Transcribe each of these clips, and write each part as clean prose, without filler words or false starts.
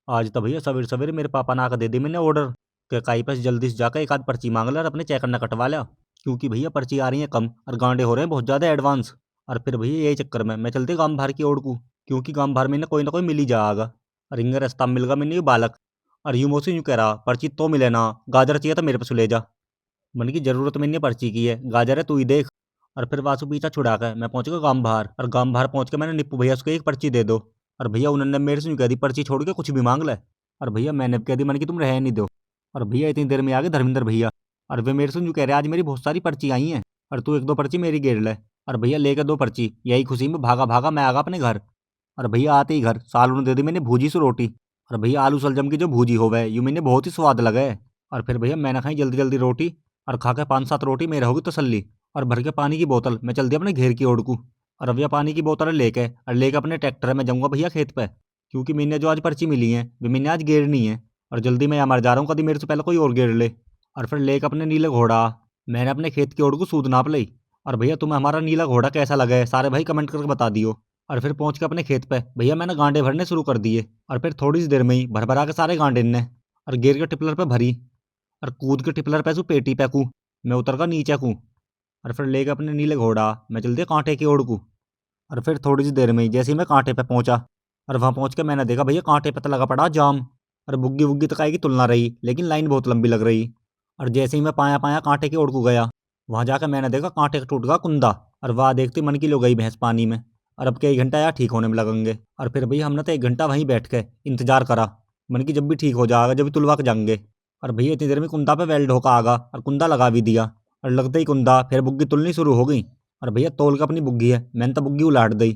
आज तो भैया सवेरे सवेरे मेरे पापा ने आकर दे दी मैंने ऑर्डर कि काई पास जल्दी से जाकर एक आध पर्ची मांग ला और अपने चेक करना कटवा लिया, क्योंकि भैया पर्ची आ रही है कम और गांडे हो रहे हैं बहुत ज़्यादा एडवांस। और फिर भैया यही चक्कर में मैं चलते गांव भर की ओर को, क्योंकि गांव भर में ना कोई मिल ही जाएगा। और इंगे रास्ता में मिल गया मैंने ये बालक, और यूं मोसी यूं कह रहा पर्ची तो मिले ना, गाजर चाहिए तो मेरे पास ले जा। मन की जरूरत मैंने पर्ची की है, गाजर है तू ही देख। और फिर वासु पीछा छुड़ा कर मैं पहुंच गया गांव बाहर, और गांव बाहर पहुंच के मैंने निप्पू भैया उसको एक पर्ची दे दो। और भैया उन्होंने मेरे से यूं कह दी पर्ची छोड़ के कुछ भी मांग ले। और भैया मैंने भी कह दी मन की तुम रह नहीं दो। और भैया इतनी देर में आ गए धर्मेंद्र भैया, और वे मेरे से यूं कह रहे आज मेरी बहुत सारी पर्ची आई हैं और तू एक दो पर्ची मेरी गेर ले। और भैया लेकर दो पर्ची, यही खुशी में भागा भागा मैं आ गया अपने घर। और भैया आते ही घर सालू ने दे दी मैंने भूजी सी रोटी। और भैया आलू सलजम की जो भूजी हो गए यूं मैंने बहुत ही स्वाद लगे। और फिर भैया मैंने खाई जल्दी जल्दी रोटी, और खा के 5-7 रोटी मेरे होगी तसल्ली। और भर के पानी की बोतल मैं चल दिया अपने घेर की ओर को। और भैया पानी की बोतल लेके अपने ट्रैक्टर में जाऊंगा भैया खेत पे, क्योंकि मैंने जो आज पर्ची मिली है वे मैंने आज गेरनी है। और जल्दी मैं यहाँ मर जा रहा हूँ, कभी मेरे से पहले कोई और गेर ले। और फिर लेके अपने नीले घोड़ा मैंने अपने खेत की ओर को सूद नाप ली। और भैया तुम्हें हमारा नीला घोड़ा कैसा लगा है सारे भाई कमेंट करके बता दियो। और फिर पहुंच के अपने खेत पे भैया मैंने गांडे भरने शुरू कर दिए, और फिर थोड़ी सी देर में ही भर भरा के सारे गांडे ने और गेर के टिपलर पे भरी। और कूद के टिपलर पे पेटी पे कूँ, मैं उतर का नीचे कूँ। और फिर लेके अपने नीले घोड़ा मैं चल दिया कांटे की ओर को। और फिर थोड़ी सी देर में ही जैसे ही मैं कांटे पे पहुंचा, और वहां पहुंच के मैंने देखा भैया कांटे पे तो लगा पड़ा जाम। और बुग्गी वुग्गी तो काहे की तुलना रही, लेकिन लाइन बहुत लंबी लग रही। और जैसे ही मैं पाया पाया कांटे की ओर को गया, वहां जाकर मैंने देखा कांटे का टूट गया कुंदा। और वह देखती मन की लो गई भैंस पानी में। और अब के 1 घंटा यार ठीक होने में लगेंगे। और फिर भैया हमने तो 1 घंटा वहीं बैठ के इंतजार करा, मन की जब भी ठीक हो जाएगा जब भी तुलवा के जाएंगे। और भैया इतनी देर में कुंदा पे वेल्ड होकर आगा और कुंदा लगा भी दिया। और लगते ही कुंदा फिर बुग्गी तुलनी शुरू हो गई। और भैया तोल के अपनी बुग्गी है मैंने तो बुग्गी उलाट दी।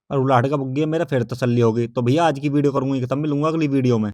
और उलाट का बुग्गी है मेरा फिर तसल्ली हो गई। तो भैया आज की वीडियो करूंगी, तब मिलूंगा अगली वीडियो में।